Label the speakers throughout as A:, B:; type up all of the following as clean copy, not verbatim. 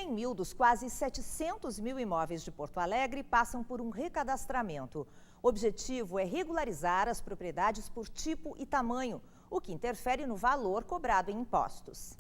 A: 100 mil dos quase 700 mil imóveis de Porto Alegre passam por um recadastramento. O objetivo é regularizar as propriedades por tipo e tamanho, o que interfere no valor cobrado em impostos.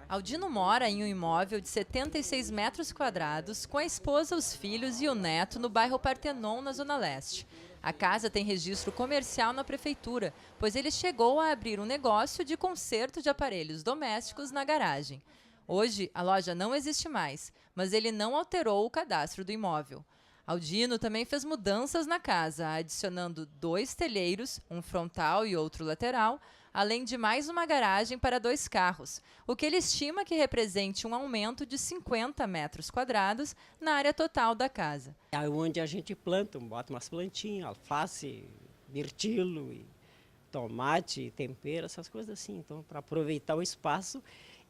B: Aldino mora em um imóvel de 76 metros quadrados com a esposa, os filhos e o neto no bairro Partenon, na Zona Leste. A casa tem registro comercial na prefeitura, pois ele chegou a abrir um negócio de conserto de aparelhos domésticos na garagem. Hoje, a loja não existe mais, mas ele não alterou o cadastro do imóvel. Aldino também fez mudanças na casa, adicionando 2 telheiros, um frontal e outro lateral, além de mais uma garagem para 2 carros, o que ele estima que represente um aumento de 50 metros quadrados na área total da casa.
C: É onde a gente planta, bota umas plantinhas, alface, mirtilo, e tomate, tempero, essas coisas assim. Então, para aproveitar o espaço,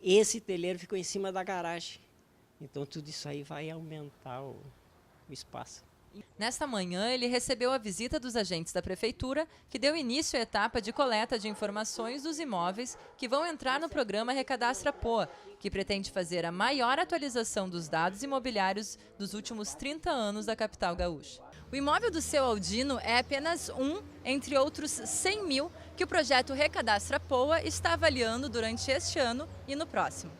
C: esse telheiro ficou em cima da garagem. Então, tudo isso aí vai aumentar o espaço.
B: Nesta manhã, ele recebeu a visita dos agentes da prefeitura, que deu início à etapa de coleta de informações dos imóveis que vão entrar no programa Recadastra Poa, que pretende fazer a maior atualização dos dados imobiliários dos últimos 30 anos da capital gaúcha. O imóvel do seu Aldino é apenas um entre outros 100 mil que o projeto Recadastra Poa está avaliando durante este ano e no próximo.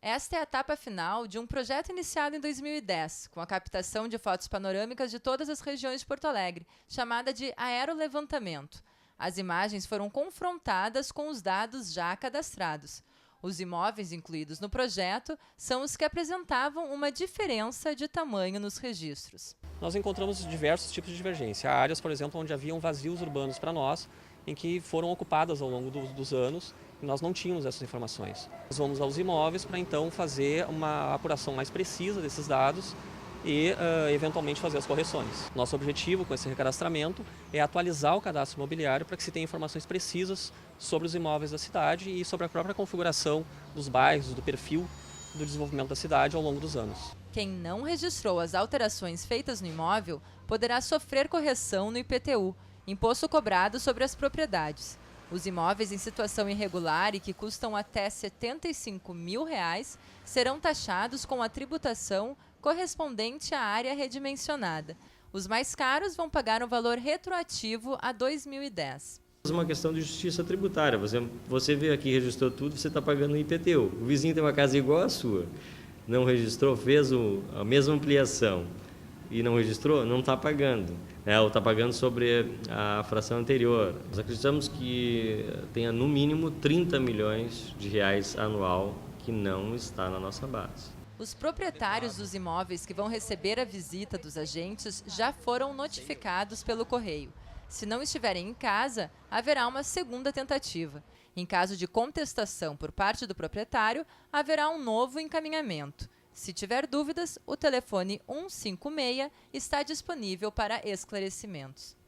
B: Esta é a etapa final de um projeto iniciado em 2010, com a captação de fotos panorâmicas de todas as regiões de Porto Alegre, chamada de aerolevantamento. As imagens foram confrontadas com os dados já cadastrados. Os imóveis incluídos no projeto são os que apresentavam uma diferença de tamanho nos registros.
D: Nós encontramos diversos tipos de divergência. Há áreas, por exemplo, onde haviam vazios urbanos para nós, em que foram ocupadas ao longo dos anos, e nós não tínhamos essas informações. Nós vamos aos imóveis para então fazer uma apuração mais precisa desses dados e eventualmente fazer as correções. Nosso objetivo com esse recadastramento é atualizar o cadastro imobiliário para que se tenha informações precisas sobre os imóveis da cidade e sobre a própria configuração dos bairros, do perfil do desenvolvimento da cidade ao longo dos anos.
B: Quem não registrou as alterações feitas no imóvel poderá sofrer correção no IPTU, imposto cobrado sobre as propriedades. Os imóveis em situação irregular e que custam até R$ 75 mil serão taxados com a tributação correspondente à área redimensionada. Os mais caros vão pagar um valor retroativo a 2010.
E: É uma questão de justiça tributária. Você veio aqui e registrou tudo, você está pagando o IPTU. O vizinho tem uma casa igual à sua, não registrou, fez a mesma ampliação e não registrou, não está pagando. Ou está pagando sobre a fração anterior. Nós acreditamos que tenha no mínimo 30 milhões de reais anual que não está na nossa base.
B: Os proprietários dos imóveis que vão receber a visita dos agentes já foram notificados pelo correio. Se não estiverem em casa, haverá uma segunda tentativa. Em caso de contestação por parte do proprietário, haverá um novo encaminhamento. Se tiver dúvidas, o telefone 156 está disponível para esclarecimentos.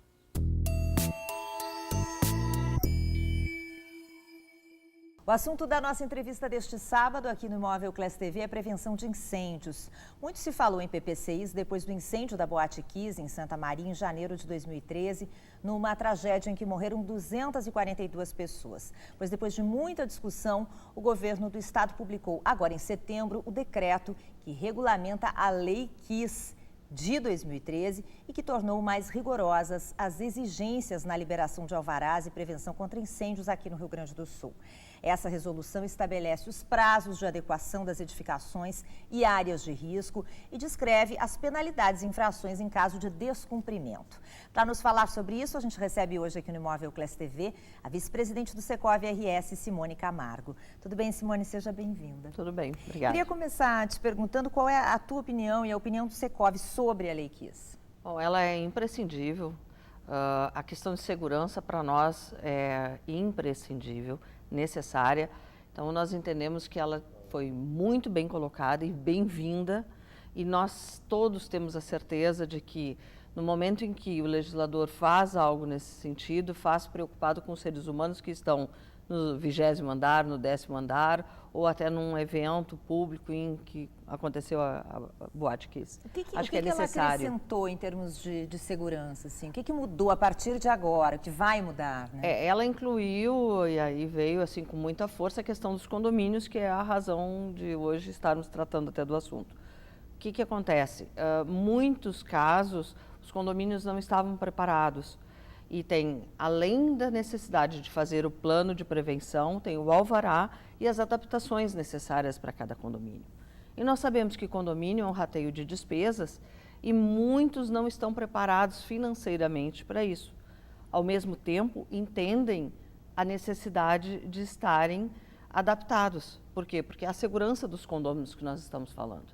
A: O assunto da nossa entrevista deste sábado aqui no Imóvel Class TV é prevenção de incêndios. Muito se falou em PPCIs depois do incêndio da Boate Kiss em Santa Maria em janeiro de 2013, numa tragédia em que morreram 242 pessoas. Pois depois de muita discussão, o governo do estado publicou agora em setembro o decreto que regulamenta a Lei Kiss de 2013 e que tornou mais rigorosas as exigências na liberação de alvarás e prevenção contra incêndios aqui no Rio Grande do Sul. Essa resolução estabelece os prazos de adequação das edificações e áreas de risco e descreve as penalidades e infrações em caso de descumprimento. Para nos falar sobre isso, a gente recebe hoje aqui no Imóvel Class TV a vice-presidente do Secov RS, Simone Camargo. Tudo bem, Simone? Seja bem-vinda.
F: Tudo bem, obrigada.
A: Queria começar te perguntando qual é a tua opinião e a opinião do Secov sobre a Lei Kiss.
F: Bom, ela é imprescindível. A questão de segurança para nós é imprescindível, necessária. Então, nós entendemos que ela foi muito bem colocada e bem-vinda, e nós todos temos a certeza de que, no momento em que o legislador faz algo nesse sentido, faz preocupado com os seres humanos que estão no 20º andar, no 10º andar, ou até num evento público em que aconteceu a Boate Kiss.
A: Acho que é necessário. Ela acrescentou em termos de segurança? Assim? O que mudou a partir de agora, que vai mudar? Né?
F: Ela incluiu, e aí veio assim com muita força, a questão dos condomínios, que é a razão de hoje estarmos tratando até do assunto. O que acontece? Muitos casos, os condomínios não estavam preparados. E tem, além da necessidade de fazer o plano de prevenção, tem o alvará e as adaptações necessárias para cada condomínio. E nós sabemos que condomínio é um rateio de despesas e muitos não estão preparados financeiramente para isso. Ao mesmo tempo, entendem a necessidade de estarem adaptados. Por quê? Porque é a segurança dos condôminos que nós estamos falando.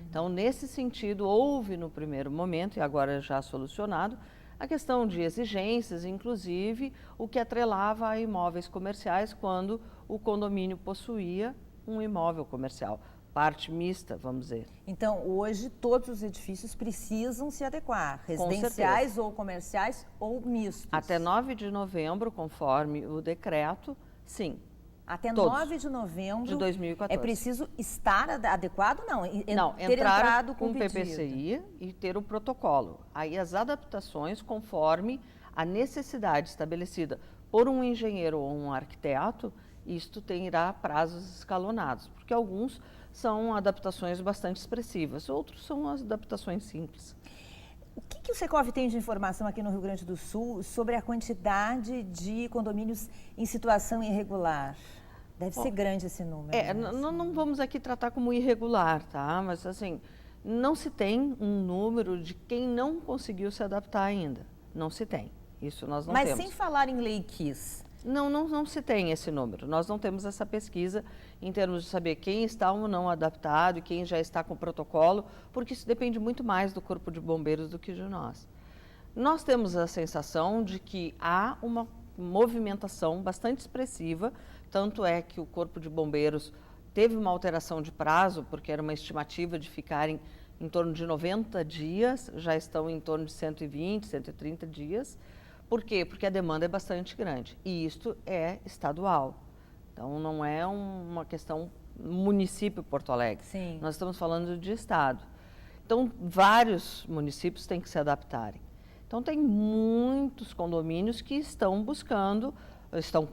F: Então, nesse sentido, houve no primeiro momento, e agora já solucionado, a questão de exigências, inclusive o que atrelava a imóveis comerciais quando o condomínio possuía um imóvel comercial, parte mista, vamos dizer.
A: Então, hoje, todos os edifícios precisam se adequar, residenciais ou comerciais ou mistos.
F: Até 9 de novembro, conforme o decreto, sim.
A: Até
F: todos.
A: 9 de novembro
F: de 2014.
A: É preciso estar adequado? Não,
F: ter entrado com o PPCI e ter o protocolo. Aí as adaptações conforme a necessidade estabelecida por um engenheiro ou um arquiteto, isto terá prazos escalonados, porque alguns são adaptações bastante expressivas, outros são as adaptações simples.
A: O que o Secov tem de informação aqui no Rio Grande do Sul sobre a quantidade de condomínios em situação irregular? Deve ser grande esse número.
F: Não vamos aqui tratar como irregular, tá? Mas assim, não se tem um número de quem não conseguiu se adaptar ainda. Não se tem. Isso nós não temos.
A: Mas sem falar em Lei Kiss.
F: Não se tem esse número. Nós não temos essa pesquisa em termos de saber quem está ou não adaptado e quem já está com o protocolo, porque isso depende muito mais do Corpo de Bombeiros do que de nós. Nós temos a sensação de que há uma movimentação bastante expressiva, tanto é que o Corpo de Bombeiros teve uma alteração de prazo, porque era uma estimativa de ficarem em torno de 90 dias, já estão em torno de 120, 130 dias. Por quê? Porque a demanda é bastante grande e isto é estadual. Então, não é uma questão município Porto Alegre.
A: Sim.
F: Nós estamos falando de estado. Então, vários municípios têm que se adaptarem. Então, tem muitos condomínios que estão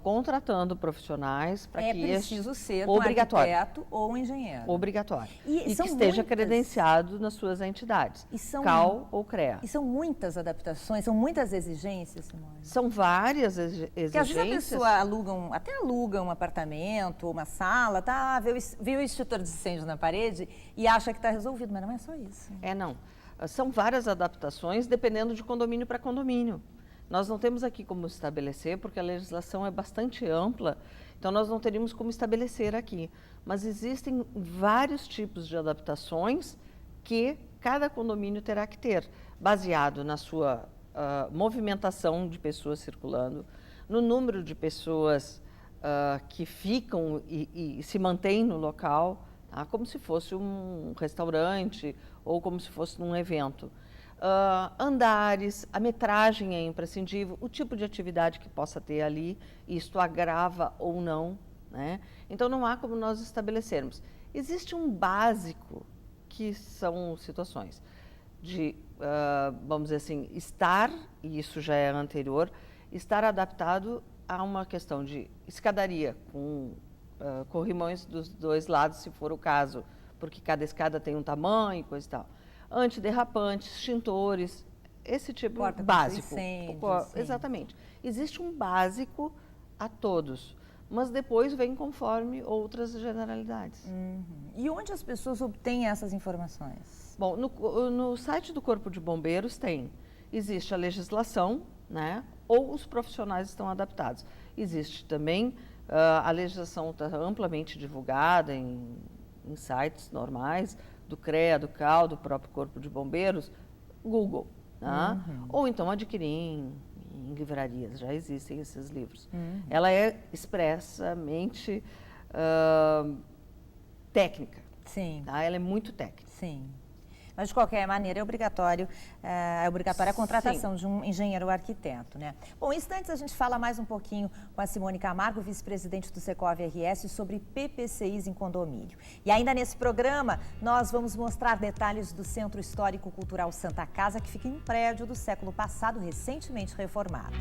F: contratando profissionais para que
A: é preciso ser
F: obrigatório.
A: Um arquiteto ou um engenheiro.
F: Obrigatório. E que esteja credenciado nas suas entidades, CAL ou CREA.
A: E são muitas adaptações, são muitas exigências, Simone?
F: São várias exigências. Porque
A: às vezes a pessoa aluga um apartamento ou uma sala, vê o extintor de incêndio na parede e acha que está resolvido, mas não é só isso.
F: Não. São várias adaptações dependendo de condomínio para condomínio. Nós não temos aqui como estabelecer, porque a legislação é bastante ampla, então nós não teríamos como estabelecer aqui. Mas existem vários tipos de adaptações que cada condomínio terá que ter, baseado na sua movimentação de pessoas circulando, no número de pessoas que ficam e se mantêm no local, tá? Como se fosse um restaurante ou como se fosse um evento. Andares, a metragem é imprescindível, o tipo de atividade que possa ter ali, isto agrava ou não, né? Então não há como nós estabelecermos. Existe um básico que são situações de, vamos dizer assim, estar, e isso já é anterior, estar adaptado a uma questão de escadaria com corrimões dos dois lados, se for o caso, porque cada escada tem um tamanho, coisa e tal. Antiderrapantes, extintores, esse tipo
A: Porta
F: básico.
A: Exatamente.
F: Existe um básico a todos, mas depois vem conforme outras generalidades.
A: E onde as pessoas obtêm essas informações?
F: Bom, no site do Corpo de Bombeiros existe a legislação, né? Ou os profissionais estão adaptados. Existe também, a legislação está amplamente divulgada em sites normais, do CREA, do CAL, do próprio Corpo de Bombeiros, Google. Tá? Ou então adquirir em livrarias, já existem esses livros. Ela é expressamente técnica.
A: Sim.
F: Tá? Ela é muito técnica.
A: Sim. Mas, de qualquer maneira, é obrigatória a contratação de um engenheiro ou arquiteto, né? Bom, em instantes a gente fala mais um pouquinho com a Simone Camargo, vice-presidente do Secov RS, sobre PPCIs em condomínio. E ainda nesse programa, nós vamos mostrar detalhes do Centro Histórico Cultural Santa Casa, que fica em um prédio do século passado, recentemente reformado.